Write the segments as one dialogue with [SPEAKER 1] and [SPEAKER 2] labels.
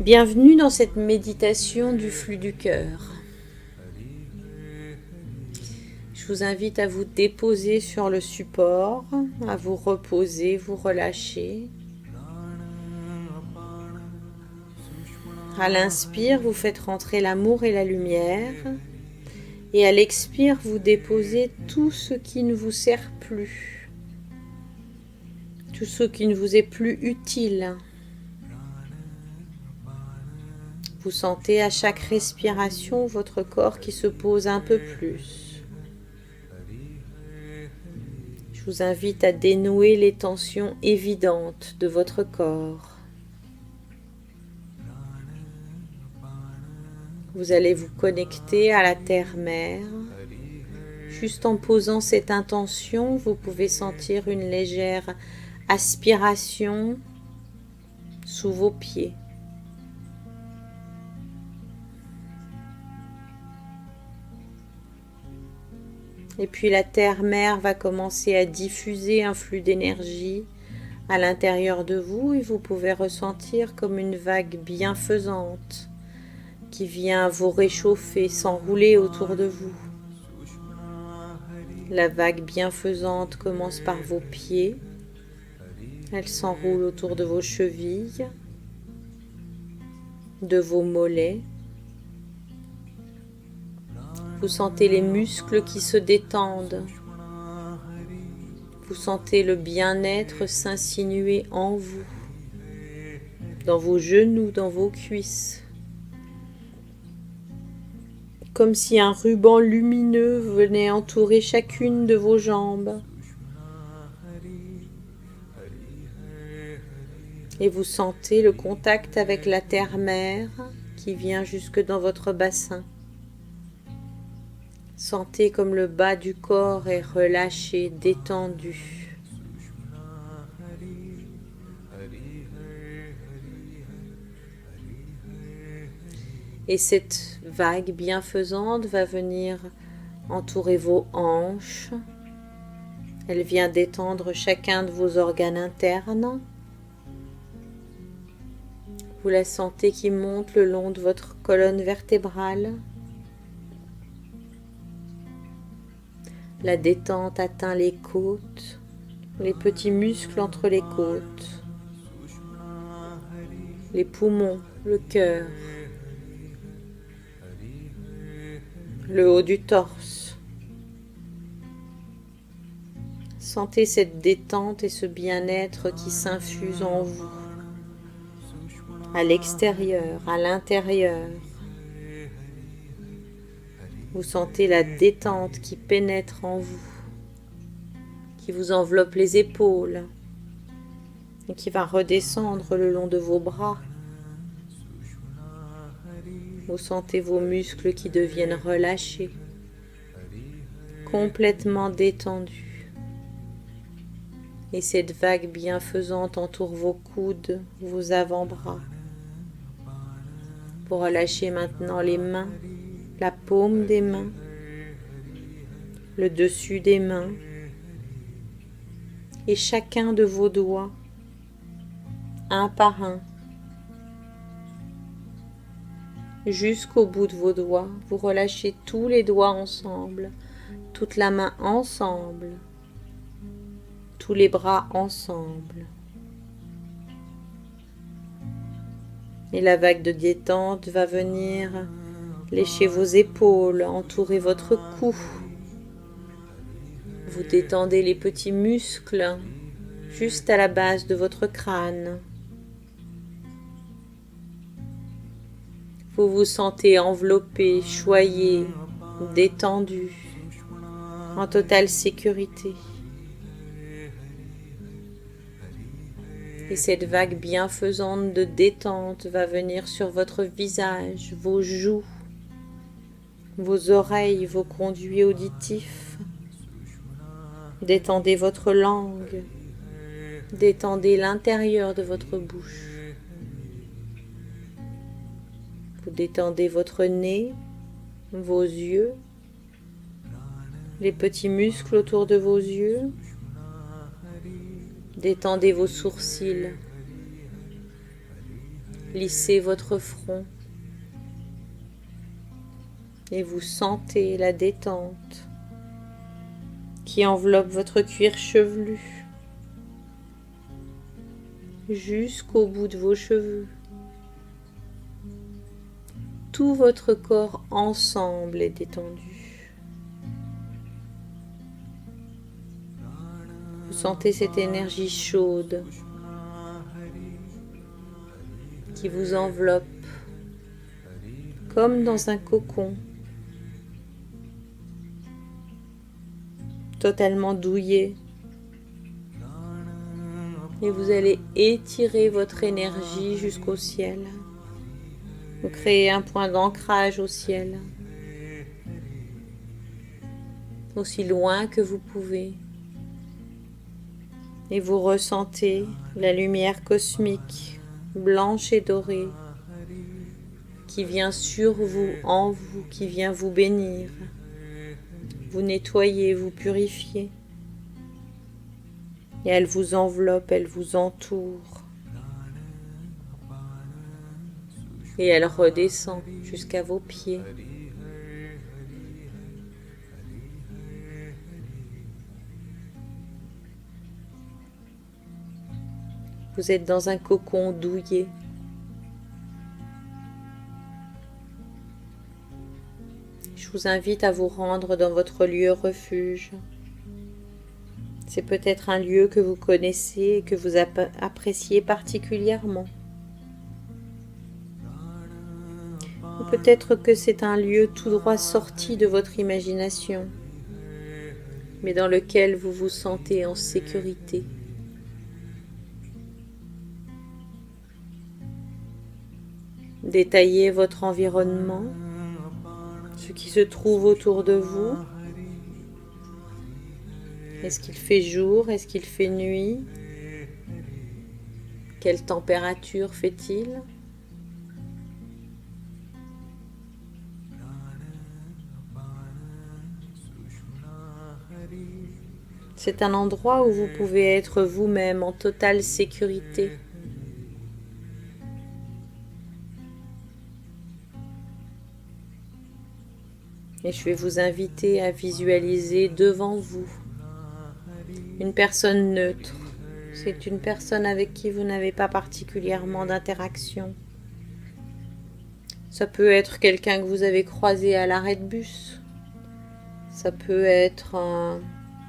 [SPEAKER 1] Bienvenue dans cette méditation du flux du cœur. Je vous invite à vous déposer sur le support, à vous reposer, vous relâcher. À l'inspire, vous faites rentrer l'amour et la lumière. Et à l'expire, vous déposez tout ce qui ne vous sert plus. Tout ce qui ne vous est plus utile. Vous sentez à chaque respiration votre corps qui se pose un peu plus. Je vous invite à dénouer les tensions évidentes de votre corps. Vous allez vous connecter à la terre-mère. Juste en posant cette intention, vous pouvez sentir une légère aspiration sous vos pieds. Et puis la terre-mère va commencer à diffuser un flux d'énergie à l'intérieur de vous et vous pouvez ressentir comme une vague bienfaisante qui vient vous réchauffer, s'enrouler autour de vous. La vague bienfaisante commence par vos pieds. Elle s'enroule autour de vos chevilles, de vos mollets. Vous sentez les muscles qui se détendent. Vous sentez le bien-être s'insinuer en vous, dans vos genoux, dans vos cuisses. Comme si un ruban lumineux venait entourer chacune de vos jambes. Et vous sentez le contact avec la terre-mère qui vient jusque dans votre bassin. Sentez comme le bas du corps est relâché, détendu. Et cette vague bienfaisante va venir entourer vos hanches. Elle vient détendre chacun de vos organes internes. Vous la sentez qui monte le long de votre colonne vertébrale. La détente atteint les côtes, les petits muscles entre les côtes, les poumons, le cœur, le haut du torse. Sentez cette détente et ce bien-être qui s'infuse en vous, à l'extérieur, à l'intérieur. Vous sentez la détente qui pénètre en vous, qui vous enveloppe les épaules et qui va redescendre le long de vos bras. Vous sentez vos muscles qui deviennent relâchés, complètement détendus. Et cette vague bienfaisante entoure vos coudes, vos avant-bras. Vous relâchez maintenant les mains, la paume des mains, le dessus des mains et chacun de vos doigts, un par un. Jusqu'au bout de vos doigts, vous relâchez tous les doigts ensemble, toute la main ensemble, tous les bras ensemble. Et la vague de détente va venir léchez vos épaules, entourez votre cou. Vous détendez les petits muscles juste à la base de votre crâne. Vous vous sentez enveloppé, choyé, détendu, en totale sécurité. Et cette vague bienfaisante de détente va venir sur votre visage, vos joues, vos oreilles, vos conduits auditifs. Détendez votre langue, détendez l'intérieur de votre bouche. Vous détendez votre nez, vos yeux, les petits muscles autour de vos yeux. Détendez vos sourcils, Lissez votre front et vous sentez la détente qui enveloppe votre cuir chevelu jusqu'au bout de vos cheveux. Tout votre corps ensemble est détendu. Vous sentez cette énergie chaude qui vous enveloppe comme dans un cocon, totalement douillet. Et vous allez étirer votre énergie jusqu'au ciel. Vous créez un point d'ancrage au ciel, aussi loin que vous pouvez. Et vous ressentez la lumière cosmique, blanche et dorée, qui vient sur vous, en vous, qui vient vous bénir, vous nettoyer, vous purifier. Et elle vous enveloppe, elle vous entoure. Et elle redescend jusqu'à vos pieds. Vous êtes dans un cocon douillet. Je vous invite à vous rendre dans votre lieu refuge. C'est peut-être un lieu que vous connaissez et que vous appréciez particulièrement. Ou peut-être que c'est un lieu tout droit sorti de votre imagination, mais dans lequel vous vous sentez en sécurité. Détaillez votre environnement, ce qui se trouve autour de vous. Est-ce qu'il fait jour? Est-ce qu'il fait nuit? Quelle température fait-il? C'est un endroit où vous pouvez être vous-même en totale sécurité. Et je vais vous inviter à visualiser devant vous une personne neutre. C'est une personne avec qui vous n'avez pas particulièrement d'interaction. Ça peut être quelqu'un que vous avez croisé à l'arrêt de bus. Ça peut être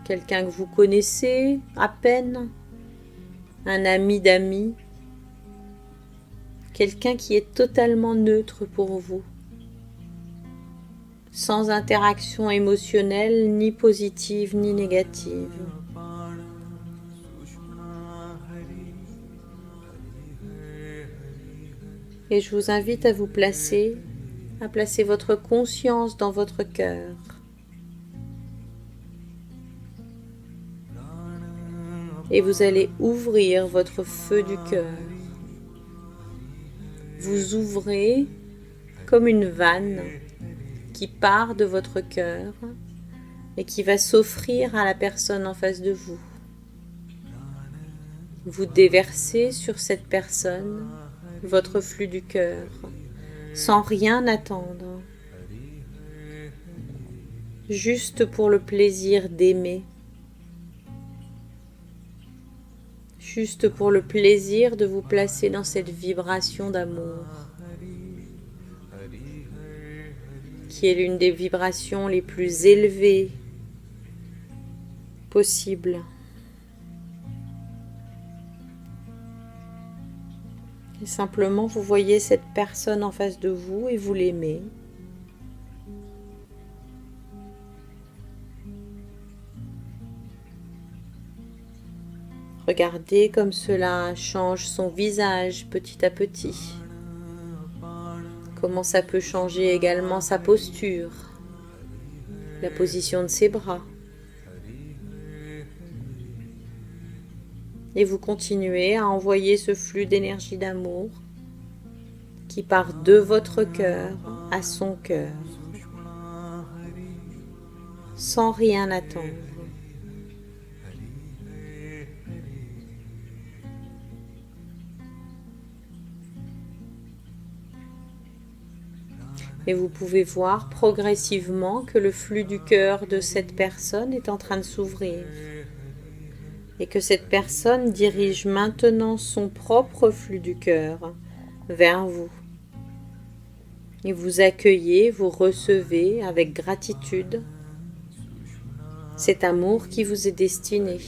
[SPEAKER 1] quelqu'un que vous connaissez à peine, un ami d'amis, quelqu'un qui est totalement neutre pour vous, sans interaction émotionnelle ni positive ni négative. Et je vous invite à placer votre conscience dans votre cœur. Et vous allez ouvrir votre feu du cœur. Vous ouvrez comme une vanne qui part de votre cœur et qui va s'offrir à la personne en face de vous. Vous déversez sur cette personne votre flux du cœur sans rien attendre, juste pour le plaisir d'aimer, juste pour le plaisir de vous placer dans cette vibration d'amour, qui est l'une des vibrations les plus élevées possibles. Et simplement, vous voyez cette personne en face de vous et vous l'aimez. Regardez comme cela change son visage petit à petit. Comment ça peut changer également sa posture, la position de ses bras. Et vous continuez à envoyer ce flux d'énergie d'amour qui part de votre cœur à son cœur, sans rien attendre. Et vous pouvez voir progressivement que le flux du cœur de cette personne est en train de s'ouvrir. Et que cette personne dirige maintenant son propre flux du cœur vers vous. Et vous accueillez, vous recevez avec gratitude cet amour qui vous est destiné.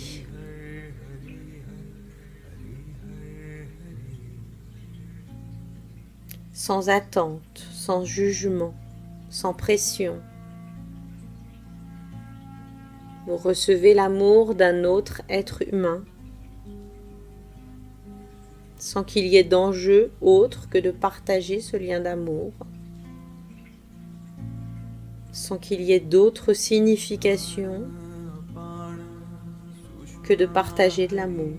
[SPEAKER 1] Sans attente, sans jugement, sans pression. Vous recevez l'amour d'un autre être humain, sans qu'il y ait d'enjeu autre que de partager ce lien d'amour, sans qu'il y ait d'autre signification que de partager de l'amour.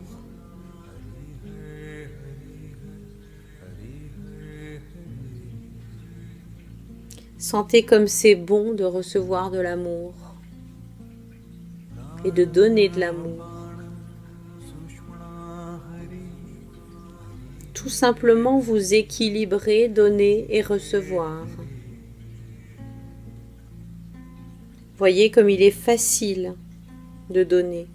[SPEAKER 1] Sentez comme c'est bon de recevoir de l'amour et de donner de l'amour. Tout simplement vous équilibrer, donner et recevoir. Voyez comme il est facile de donner.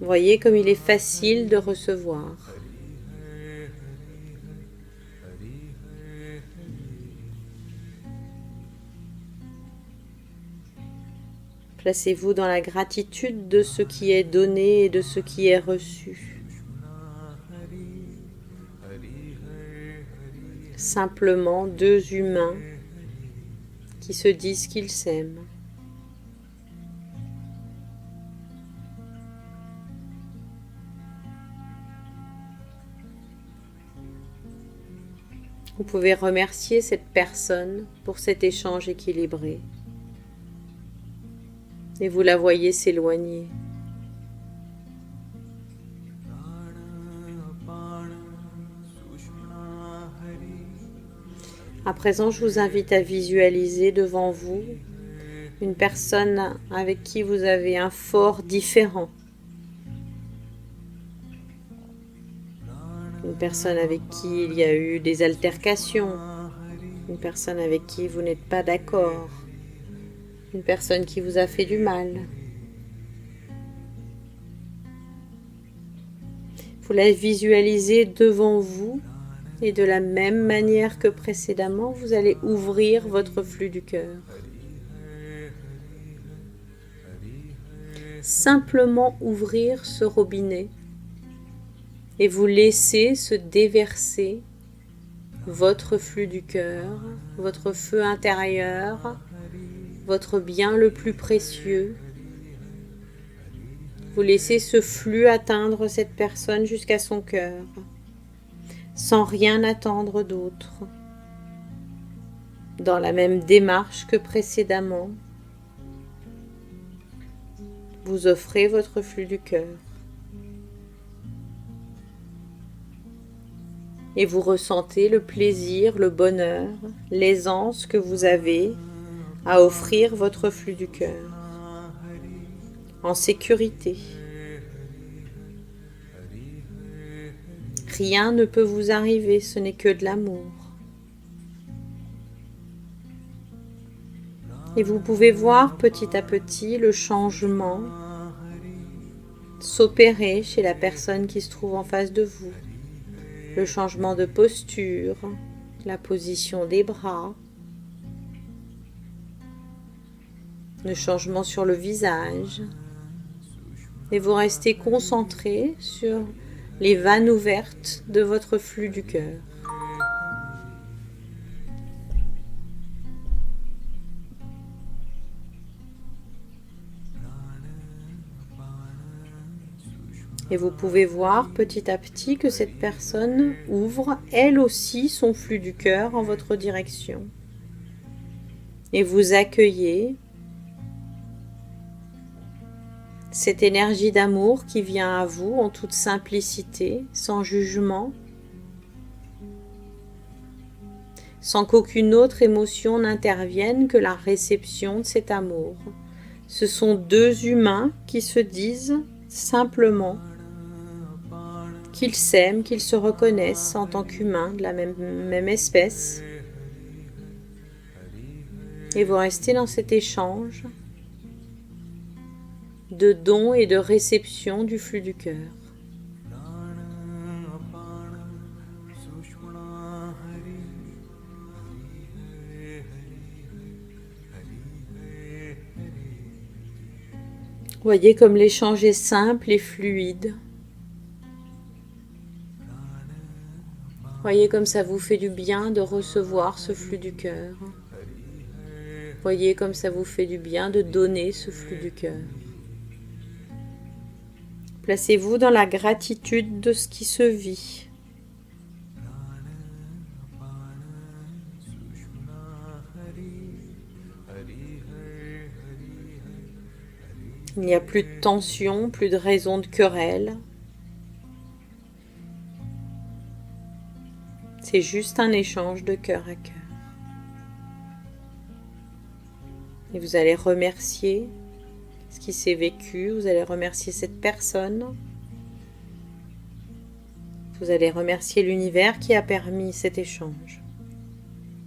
[SPEAKER 1] Voyez comme il est facile de recevoir. Placez-vous dans la gratitude de ce qui est donné et de ce qui est reçu. Simplement deux humains qui se disent qu'ils s'aiment. Vous pouvez remercier cette personne pour cet échange équilibré. Et vous la voyez s'éloigner. À présent, je vous invite à visualiser devant vous une personne avec qui vous avez un fort différend. Une personne avec qui il y a eu des altercations. Une personne avec qui vous n'êtes pas d'accord. Une personne qui vous a fait du mal. Vous la visualisez devant vous et de la même manière que précédemment, vous allez ouvrir votre flux du cœur. Simplement ouvrir ce robinet et vous laisser se déverser votre flux du cœur, votre feu intérieur, votre bien le plus précieux. Vous laissez ce flux atteindre cette personne jusqu'à son cœur, sans rien attendre d'autre. Dans la même démarche que précédemment, vous offrez votre flux du cœur. Et vous ressentez le plaisir, le bonheur, l'aisance que vous avez à offrir votre flux du cœur, en sécurité. Rien ne peut vous arriver, ce n'est que de l'amour. Et vous pouvez voir petit à petit le changement s'opérer chez la personne qui se trouve en face de vous. Le changement de posture, la position des bras, le changement sur le visage, et vous restez concentré sur les vannes ouvertes de votre flux du cœur. Et vous pouvez voir petit à petit que cette personne ouvre elle aussi son flux du cœur en votre direction. Et vous accueillez cette énergie d'amour qui vient à vous en toute simplicité, sans jugement, sans qu'aucune autre émotion n'intervienne que la réception de cet amour. Ce sont deux humains qui se disent simplement qu'ils s'aiment, qu'ils se reconnaissent en tant qu'humains de la même espèce. Et vous restez dans cet échange de don et de réception du flux du cœur. Voyez comme l'échange est simple et fluide. Voyez comme ça vous fait du bien de recevoir ce flux du cœur. Voyez comme ça vous fait du bien de donner ce flux du cœur. Placez-vous dans la gratitude de ce qui se vit. Il n'y a plus de tension, plus de raison de querelle. C'est juste un échange de cœur à cœur. Et vous allez remercier ce qui s'est vécu, vous allez remercier cette personne. Vous allez remercier l'univers qui a permis cet échange.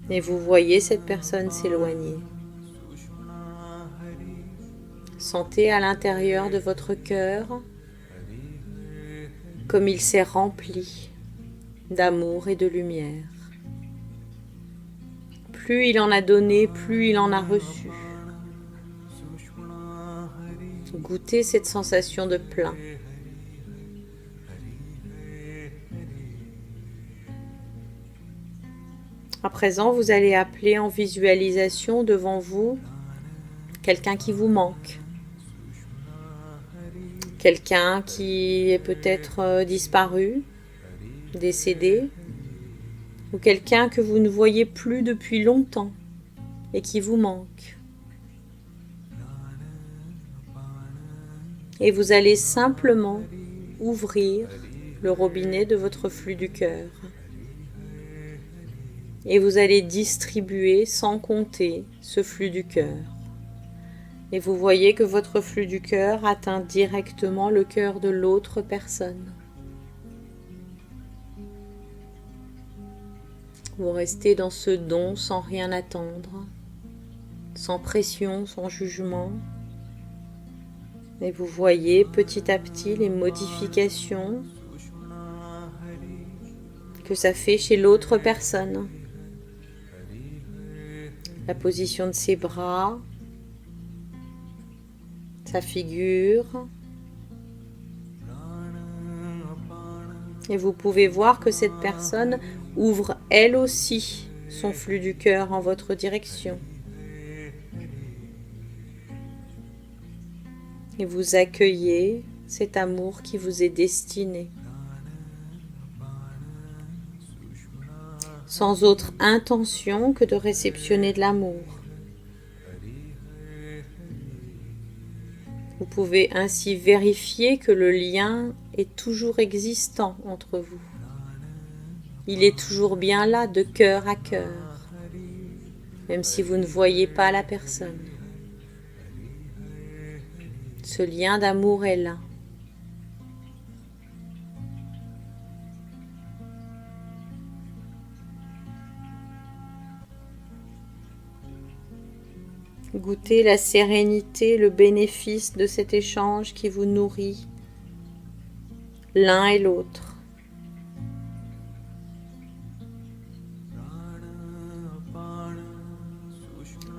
[SPEAKER 1] Et vous voyez cette personne s'éloigner. Sentez à l'intérieur de votre cœur comme il s'est rempli d'amour et de lumière. Plus il en a donné, plus il en a reçu. Goûtez cette sensation de plein. À présent, vous allez appeler en visualisation devant vous quelqu'un qui vous manque. Quelqu'un qui est peut-être disparu, décédé, ou quelqu'un que vous ne voyez plus depuis longtemps et qui vous manque. Et vous allez simplement ouvrir le robinet de votre flux du cœur. Et vous allez distribuer sans compter ce flux du cœur. Et vous voyez que votre flux du cœur atteint directement le cœur de l'autre personne. Vous restez dans ce don sans rien attendre, sans pression, sans jugement. Et vous voyez petit à petit les modifications que ça fait chez l'autre personne. La position de ses bras, sa figure. Et vous pouvez voir que cette personne ouvre elle aussi son flux du cœur en votre direction. Et vous accueillez cet amour qui vous est destiné. Sans autre intention que de réceptionner de l'amour. Vous pouvez ainsi vérifier que le lien est toujours existant entre vous. Il est toujours bien là, de cœur à cœur, même si vous ne voyez pas la personne. Ce lien d'amour est là. Goûtez la sérénité, le bénéfice de cet échange qui vous nourrit, l'un et l'autre.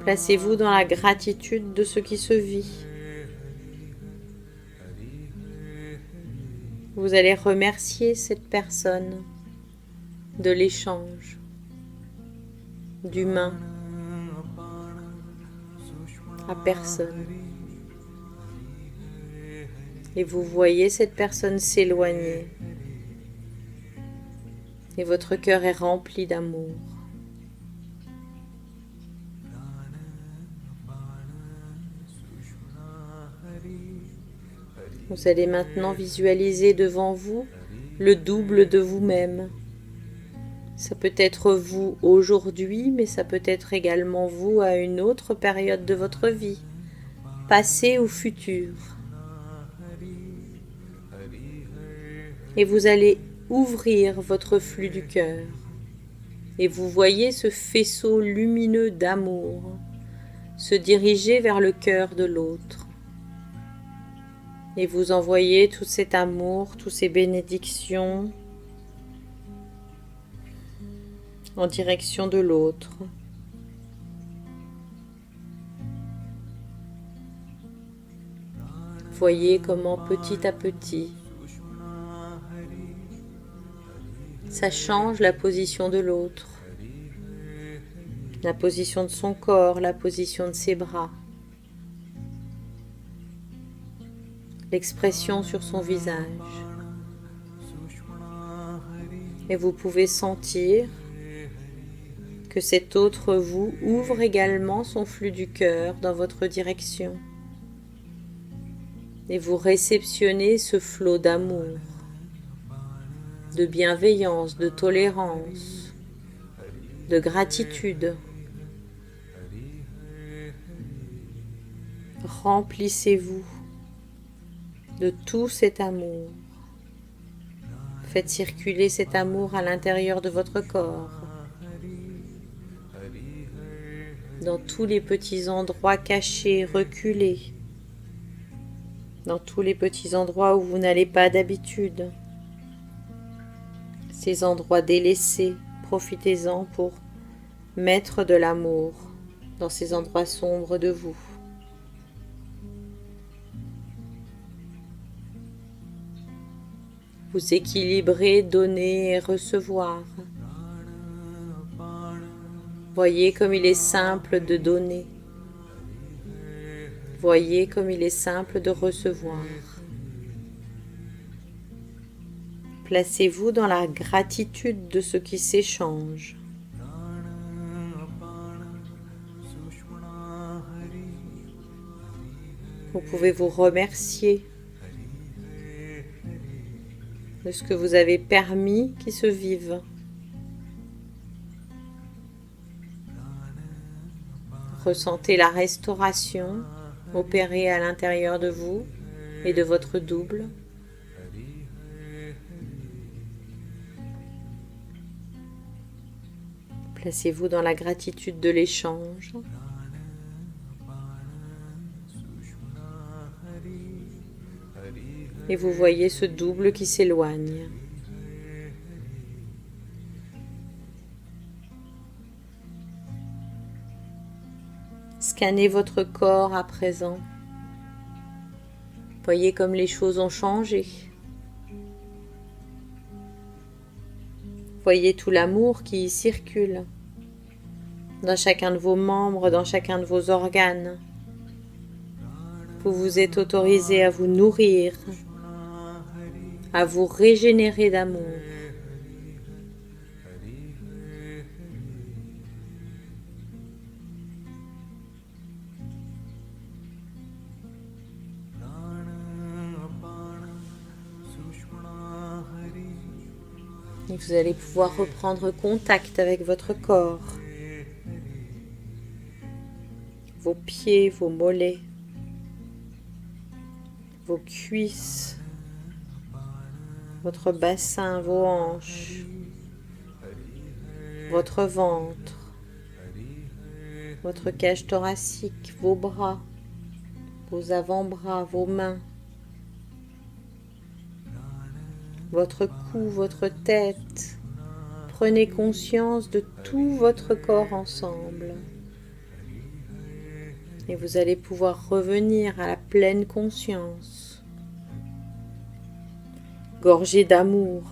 [SPEAKER 1] Placez-vous dans la gratitude de ce qui se vit. Vous allez remercier cette personne de l'échange, d'humain à personne. Et vous voyez cette personne s'éloigner. Et votre cœur est rempli d'amour. Vous allez maintenant visualiser devant vous le double de vous-même. Ça peut être vous aujourd'hui, mais ça peut être également vous à une autre période de votre vie, passée ou future. Et vous allez ouvrir votre flux du cœur. Et vous voyez ce faisceau lumineux d'amour se diriger vers le cœur de l'autre. Et vous envoyez tout cet amour, toutes ces bénédictions en direction de l'autre. Voyez comment petit à petit, ça change la position de l'autre, la position de son corps, la position de ses bras, l'expression sur son visage. Et vous pouvez sentir que cet autre vous ouvre également son flux du cœur dans votre direction. Et vous réceptionnez ce flot d'amour, de bienveillance, de tolérance, de gratitude. Remplissez-vous de tout cet amour. Faites circuler cet amour à l'intérieur de votre corps, dans tous les petits endroits cachés, reculés, dans tous les petits endroits où vous n'allez pas d'habitude. Ces endroits délaissés, profitez-en pour mettre de l'amour dans ces endroits sombres de vous. Vous équilibrez, donner et recevoir. Voyez comme il est simple de donner. Voyez comme il est simple de recevoir. Placez-vous dans la gratitude de ce qui s'échange. Vous pouvez vous remercier de ce que vous avez permis qu'il se vive. Ressentez la restauration opérée à l'intérieur de vous et de votre double. Placez-vous dans la gratitude de l'échange. Et vous voyez ce double qui s'éloigne. Scannez votre corps à présent. Voyez comme les choses ont changé. Voyez tout l'amour qui y circule dans chacun de vos membres, dans chacun de vos organes. Vous vous êtes autorisé à vous nourrir, à vous régénérer d'amour. Et vous allez pouvoir reprendre contact avec votre corps, vos pieds, vos mollets, vos cuisses, votre bassin, vos hanches, votre ventre, votre cage thoracique, vos bras, vos avant-bras, vos mains, votre cou, votre tête. Prenez conscience de tout votre corps ensemble. Et vous allez pouvoir revenir à la pleine conscience, gorgé d'amour.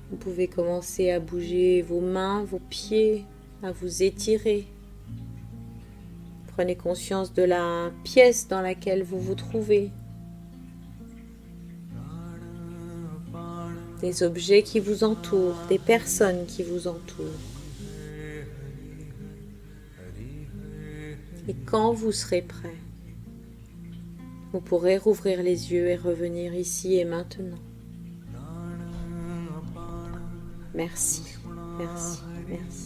[SPEAKER 1] Vous pouvez commencer à bouger vos mains, vos pieds, à vous étirer. Prenez conscience de la pièce dans laquelle vous vous trouvez, des objets qui vous entourent, des personnes qui vous entourent. Et quand vous serez prêt, vous pourrez rouvrir les yeux et revenir ici et maintenant. Merci, merci, merci.